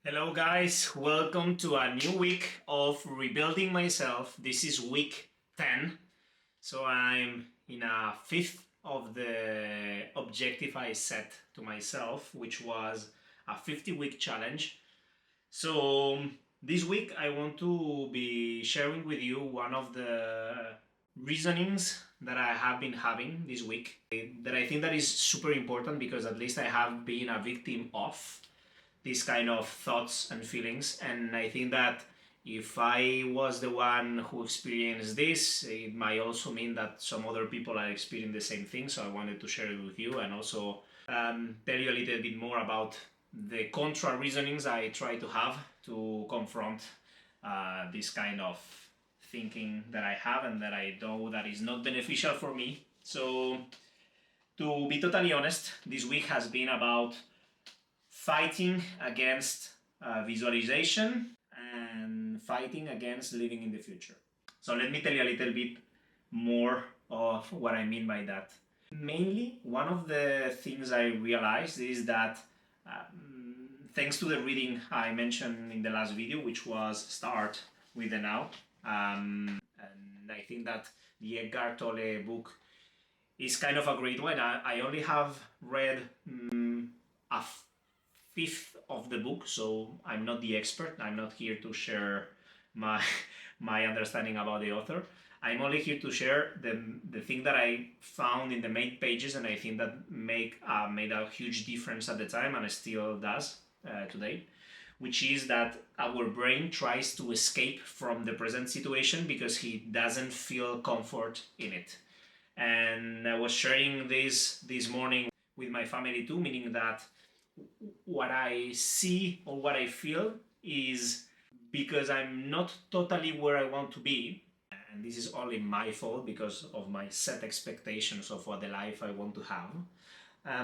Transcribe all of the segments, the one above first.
Hello guys, welcome to a new week of rebuilding myself. This is week 10, so I'm in a fifth of the objective I set to myself, which was a 50-week challenge. So this week I want to be sharing with you one of the reasonings that I have been having this week that I think that is super important because at least I have been a victim of these kind of thoughts and feelings. And I think that if I was the one who experienced this, it might also mean that some other people are experiencing the same thing. So I wanted to share it with you and also tell you a little bit more about the contra reasonings I try to have to confront this kind of thinking that I have and that I know that is not beneficial for me. So to be totally honest, this week has been about fighting against visualization and fighting against living in the future. So let me tell you a little bit more of what I mean by that. Mainly, one of the things I realized is that thanks to the reading I mentioned in the last video, which was Start with the Now, and I think that the Edgar Tolle book is kind of a great one. I only have read a fifth of the book, so I'm not the expert. I'm not here to share my my understanding about the author. I'm only here to share the thing that I found in the main pages, and I think that made a huge difference at the time, and it still does today, which is that our brain tries to escape from the present situation because he doesn't feel comfort in it. And I was sharing this morning with my family too, meaning that what I see or what I feel is because I'm not totally where I want to be, and this is only my fault because of my set expectations of what the life I want to have.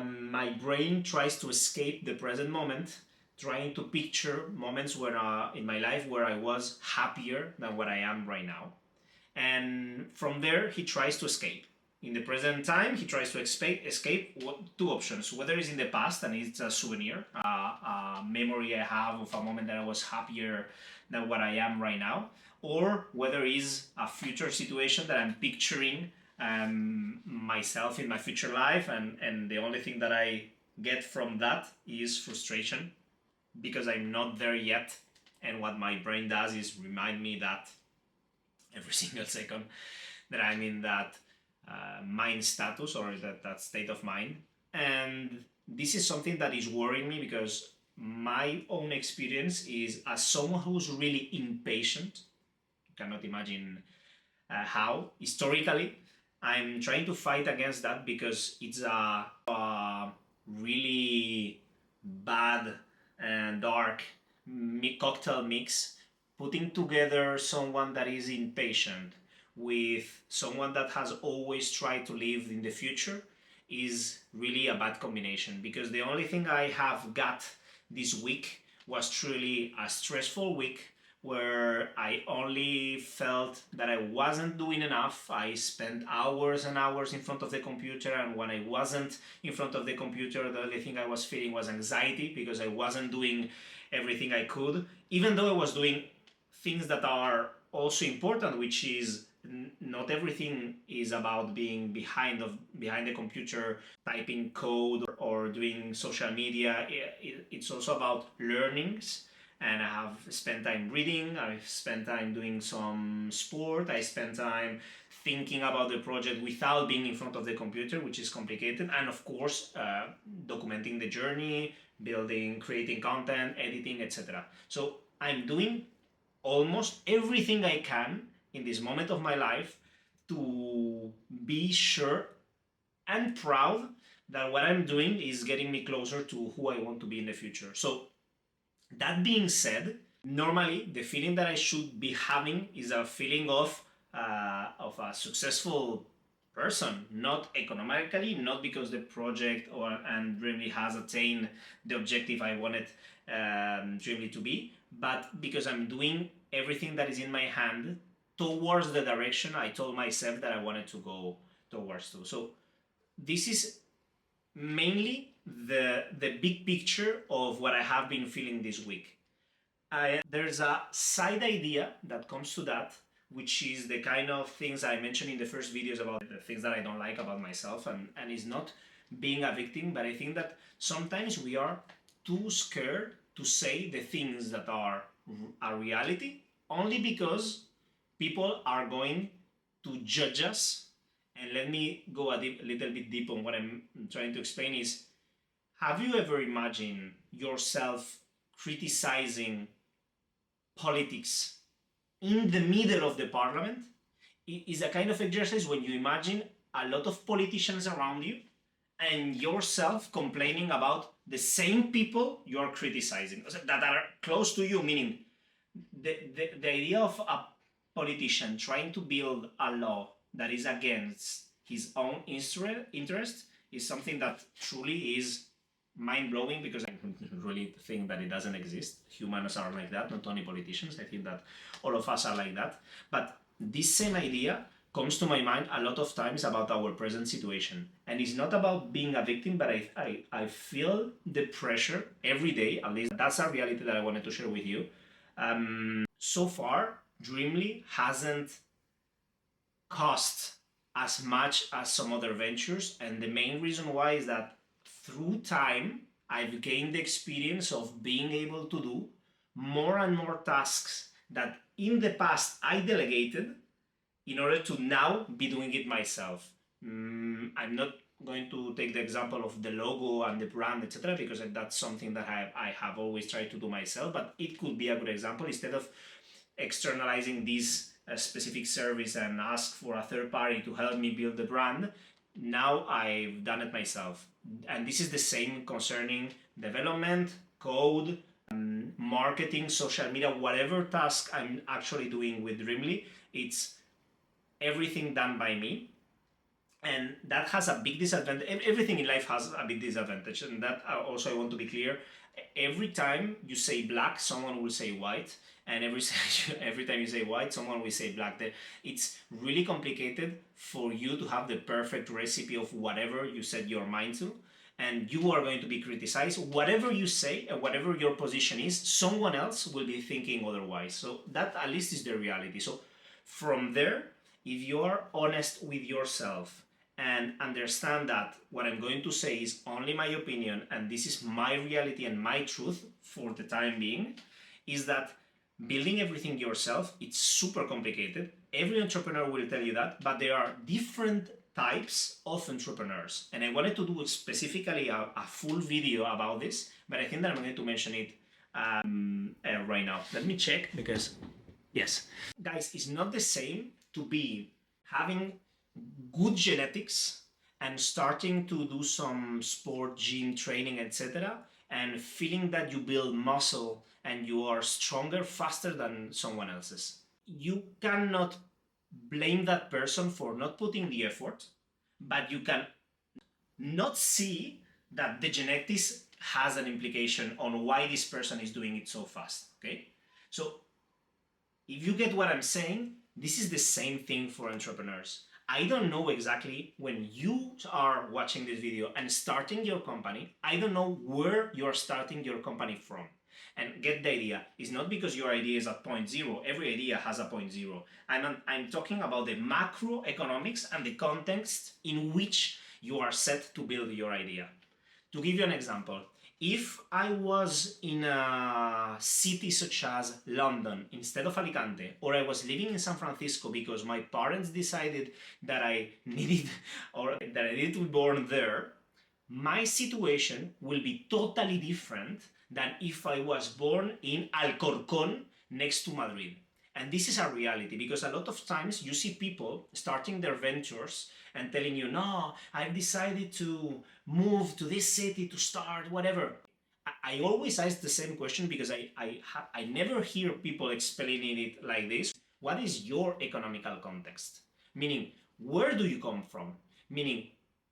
My brain tries to escape the present moment, trying to picture moments where in my life where I was happier than what I am right now. And from there, he tries to escape. In the present time, he tries to escape two options. Whether it's in the past and it's a souvenir, a memory I have of a moment that I was happier than what I am right now, or whether it's a future situation that I'm picturing myself in my future life, and the only thing that I get from that is frustration because I'm not there yet. And what my brain does is remind me that every single second that I'm in that mind status or that state of mind. And this is something that is worrying me because my own experience is as someone who's really impatient, you cannot imagine how, historically, I'm trying to fight against that because it's a really bad and dark cocktail mix, putting together someone that is impatient with someone that has always tried to live in the future is really a bad combination, because the only thing I have got this week was truly a stressful week where I only felt that I wasn't doing enough. I spent hours and hours in front of the computer, and when I wasn't in front of the computer, the only thing I was feeling was anxiety because I wasn't doing everything I could, even though I was doing things that are also important, which is not everything is about being behind the computer typing code or doing social media. It's also about learnings, and I have spent time reading, I've spent time doing some sport, I spent time thinking about the project without being in front of the computer, which is complicated, and of course documenting the journey, building, creating content, editing, etc. So I'm doing almost everything I can in this moment of my life to be sure and proud that what I'm doing is getting me closer to who I want to be in the future. So that being said, normally the feeling that I should be having is a feeling of a successful person, not economically, not because the project and Dreamly has attained the objective I wanted Dreamly to be, but because I'm doing everything that is in my hand towards the direction I told myself that I wanted to go towards to. So this is mainly the big picture of what I have been feeling this week. There's a side idea that comes to that, which is the kind of things I mentioned in the first videos about the things that I don't like about myself, and is not being a victim, but I think that sometimes we are too scared to say the things that are a reality, only because people are going to judge us. And let me go a little bit deep on what I'm trying to explain is, have you ever imagined yourself criticizing politics in the middle of the parliament? It is a kind of exercise when you imagine a lot of politicians around you and yourself complaining about the same people you are criticizing that are close to you, meaning the idea of a politician trying to build a law that is against his own interest is something that truly is mind-blowing, because I really think that it doesn't exist. Humans are like that, not only politicians. I think that all of us are like that. But this same idea comes to my mind a lot of times about our present situation. And it's not about being a victim, but I feel the pressure every day. At least that's a reality that I wanted to share with you. So far, Dreamly hasn't cost as much as some other ventures. And the main reason why is that through time, I've gained the experience of being able to do more and more tasks that in the past I delegated in order to now be doing it myself. I'm not going to take the example of the logo and the brand, etc., because that's something that I have always tried to do myself, but it could be a good example. Instead of externalizing this specific service and ask for a third party to help me build the brand, now I've done it myself. And this is the same concerning development, code, marketing, social media, whatever task I'm actually doing with Dreamly, it's everything done by me. And that has a big disadvantage. Everything in life has a big disadvantage, and that also I want to be clear. Every time you say black, someone will say white, and every time you say white, someone will say black. It's really complicated for you to have the perfect recipe of whatever you set your mind to, and you are going to be criticized. Whatever you say and whatever your position is, someone else will be thinking otherwise. So that at least is the reality. So from there, if you are honest with yourself and understand that what I'm going to say is only my opinion and this is my reality and my truth for the time being, is that building everything yourself, it's super complicated. Every entrepreneur will tell you that, but there are different types of entrepreneurs. And I wanted to do specifically a full video about this, but I think that I'm going to mention it right now. Let me check, because yes, guys, it's not the same to be having good genetics and starting to do some sport, gym training, etc., and feeling that you build muscle and you are stronger faster than someone else's. You cannot blame that person for not putting the effort, but you can not see that the genetics has an implication on why this person is doing it so fast. Okay, so if you get what I'm saying, this is the same thing for entrepreneurs. I don't know exactly, when you are watching this video and starting your company, I don't know where you're starting your company from. And get the idea, it's not because your idea is at point zero. Every idea has a point zero. I'm talking about the macroeconomics and the context in which you are set to build your idea. To give you an example, if I was in a city such as London instead of Alicante, or I was living in San Francisco because my parents decided that I needed to be born there, my situation will be totally different than if I was born in Alcorcón next to Madrid. And this is a reality, because a lot of times you see people starting their ventures and telling you, no, I've decided to move to this city to start whatever. I always ask the same question, because I never hear people explaining it like this. What is your economical context? Meaning, where do you come from? Meaning,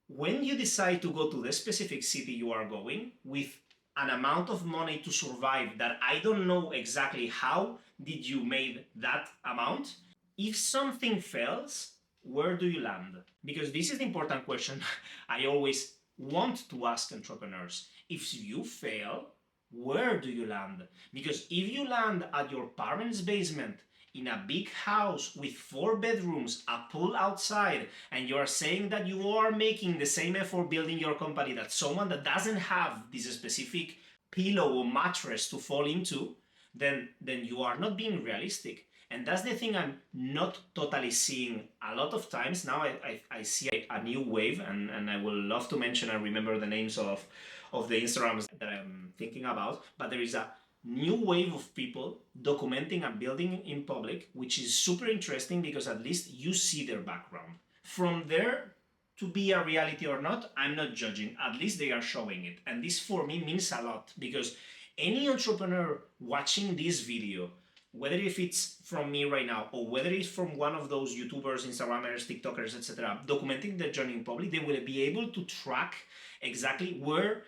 when you decide to go to the specific city you are going with an amount of money to survive that I don't know exactly how did you made that amount, if something fails, where do you land? Because this is the important question I always want to ask entrepreneurs. If you fail, where do you land? Because if you land at your parents' basement in a big house with 4 bedrooms, a pool outside, and you are saying that you are making the same effort building your company that someone that doesn't have this specific pillow or mattress to fall into, then you are not being realistic. And that's the thing I'm not totally seeing a lot of times. Now I see a new wave, and I will love to mention and remember the names of the Instagrams that I'm thinking about. But there is a new wave of people documenting and building in public, which is super interesting because at least you see their background. From there to be a reality or not, I'm not judging. At least they are showing it. And this for me means a lot because any entrepreneur watching this video, whether if it's from me right now or whether it's from one of those YouTubers, Instagrammers, TikTokers, etc., documenting their journey in public, they will be able to track exactly where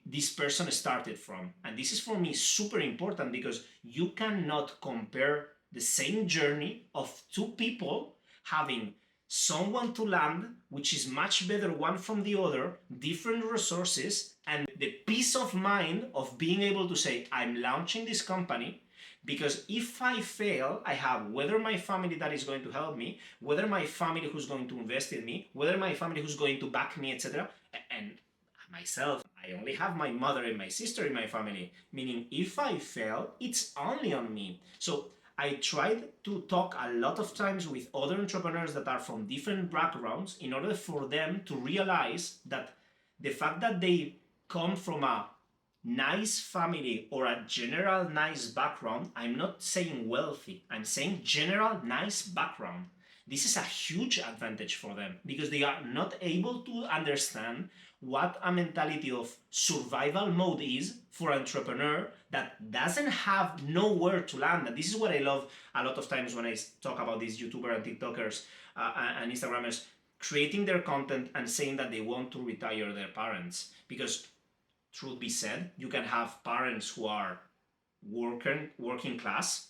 this person started from. And this is for me super important because you cannot compare the same journey of two people having someone to land, which is much better one from the other, different resources, and the peace of mind of being able to say, I'm launching this company, because if I fail, I have whether my family that is going to help me, whether my family who's going to invest in me, whether my family who's going to back me, etc. And myself, I only have my mother and my sister in my family, meaning if I fail, it's only on me. So I tried to talk a lot of times with other entrepreneurs that are from different backgrounds in order for them to realize that the fact that they come from a nice family or a general nice background, I'm not saying wealthy, I'm saying general nice background. This is a huge advantage for them because they are not able to understand what a mentality of survival mode is for an entrepreneur that doesn't have nowhere to land. And this is what I love a lot of times when I talk about these YouTubers and TikTokers and Instagrammers creating their content and saying that they want to retire their parents. Because truth be said, you can have parents who are working class,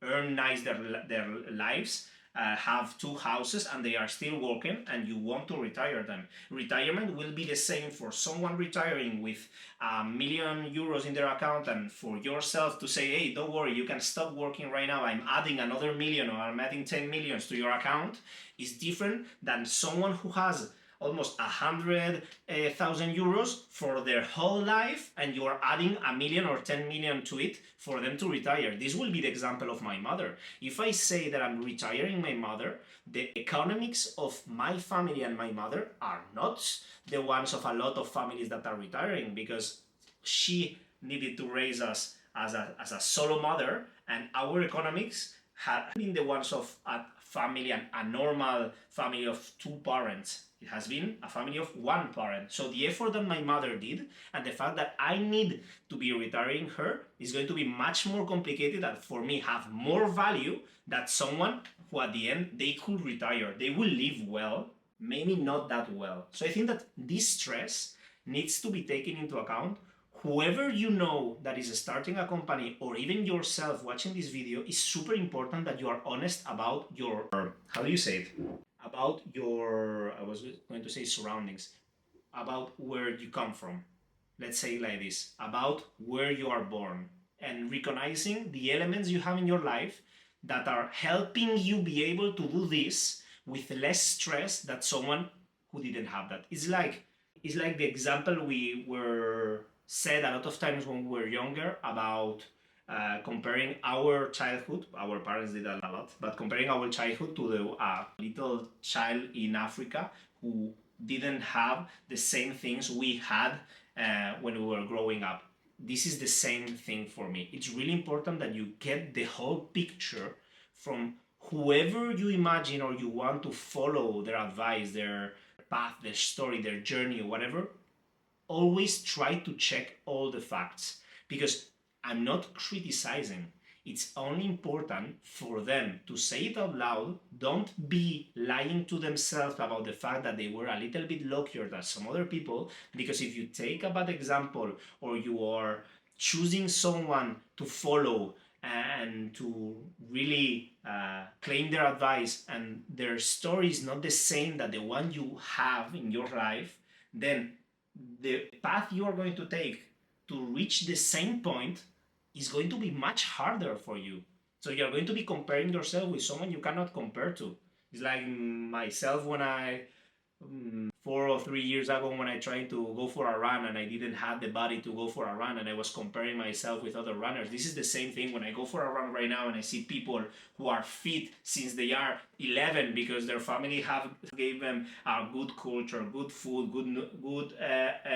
earn nice their lives, have 2 houses and they are still working, and you want to retire them. Retirement will be the same for someone retiring with €1,000,000 in their account, and for yourself to say, hey, don't worry, you can stop working right now, I'm adding another million or I'm adding 10 millions to your account, is different than someone who has almost 100,000 euros for their whole life, and you are adding 1,000,000 or 10 million to it for them to retire. This will be the example of my mother. If I say that I'm retiring my mother, the economics of my family and my mother are not the ones of a lot of families that are retiring, because she needed to raise us as a solo mother, and our economics have been the ones of a family, and a normal family of 2 parents. It has been a family of 1 parent. So the effort that my mother did and the fact that I need to be retiring her is going to be much more complicated, and for me have more value than someone who at the end they could retire. They will live well, maybe not that well. So I think that this stress needs to be taken into account. Whoever you know that is starting a company, or even yourself watching this video, is super important that you are honest about your, how do you say it? About your, I was going to say surroundings, about where you come from. Let's say like this, about where you are born, and recognizing the elements you have in your life that are helping you be able to do this with less stress than someone who didn't have that. It's like the example we were said a lot of times when we were younger about comparing our childhood. Our parents did that a lot, but comparing our childhood to the little child in Africa who didn't have the same things we had when we were growing up. This is the same thing for me. It's really important that you get the whole picture from whoever you imagine or you want to follow their advice, their path, their story, their journey, or whatever. Always try to check all the facts, because I'm not criticizing. It's only important for them to say it out loud. Don't be lying to themselves about the fact that they were a little bit luckier than some other people, because if you take a bad example or you are choosing someone to follow and to really claim their advice, and their story is not the same that the one you have in your life, then the path you are going to take to reach the same point is going to be much harder for you. So you're going to be comparing yourself with someone you cannot compare to. It's like myself when I 4 or 3 years ago when I tried to go for a run and I didn't have the body to go for a run and I was comparing myself with other runners. This is the same thing when I go for a run right now and I see people who are fit since they are 11 because their family have gave them a good culture, good food, good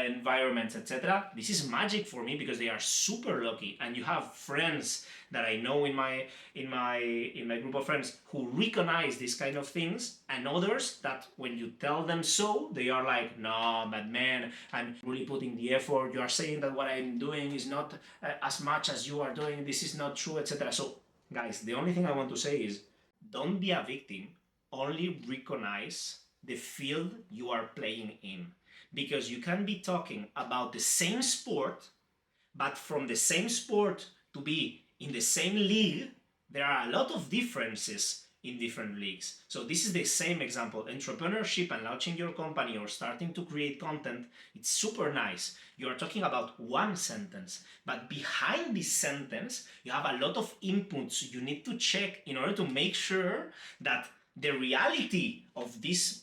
environments, etc. This is magic for me because they are super lucky, and you have friends that I know in my group of friends who recognize these kind of things, and others that when you tell them so, they are like, no, but man, I'm really putting the effort. You are saying that what I'm doing is not as much as you are doing. This is not true, etc. So, guys, the only thing I want to say is don't be a victim. Only recognize the field you are playing in, because you can be talking about the same sport, but from the same sport to be in the same league, there are a lot of differences in different leagues. So this is the same example. Entrepreneurship and launching your company or starting to create content, it's super nice. You are talking about one sentence, but behind this sentence, you have a lot of inputs you need to check in order to make sure that the reality of this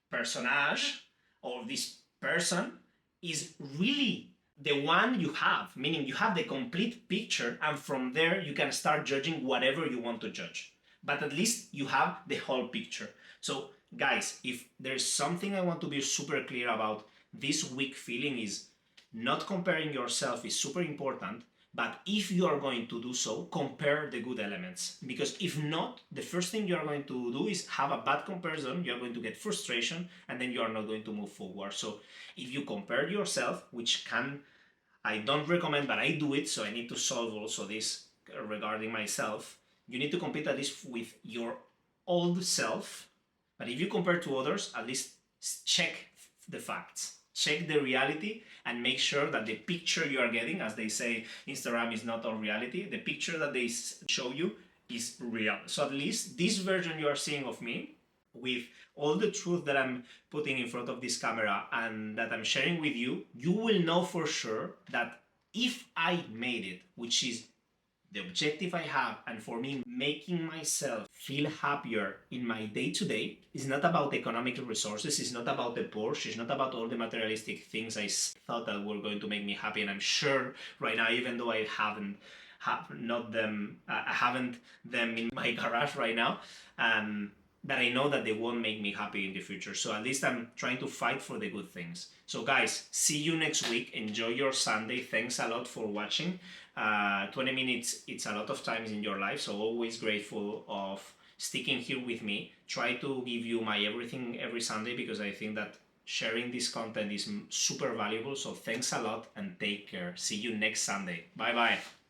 personage or this person is really the one you have, meaning you have the complete picture, and from there you can start judging whatever you want to judge. But at least you have the whole picture. So guys, if there's something I want to be super clear about, this weak feeling is not comparing yourself is super important. But if you are going to do so, compare the good elements. Because if not, the first thing you are going to do is have a bad comparison, you are going to get frustration, and then you are not going to move forward. So if you compare yourself, which I don't recommend, but I do it, so I need to solve also this regarding myself. You need to compete at least with your old self. But if you compare to others, at least check the facts. Check the reality and make sure that the picture you are getting, as they say, Instagram is not all reality, the picture that they show you is real. So at least this version you are seeing of me, with all the truth that I'm putting in front of this camera and that I'm sharing with you, you will know for sure that if I made it, which is the objective I have, and for me, making myself feel happier in my day-to-day is not about economic resources, it's not about the Porsche, it's not about all the materialistic things I thought that were going to make me happy, and I'm sure right now, even though I haven't them in my garage right now, that I know that they won't make me happy in the future. So at least I'm trying to fight for the good things. So guys, see you next week. Enjoy your Sunday. Thanks a lot for watching. 20 minutes, it's a lot of times in your life, so always grateful of sticking here with me. Try to give you my everything every Sunday, because I think that sharing this content is super valuable. So thanks a lot and take care. See you next Sunday. Bye bye.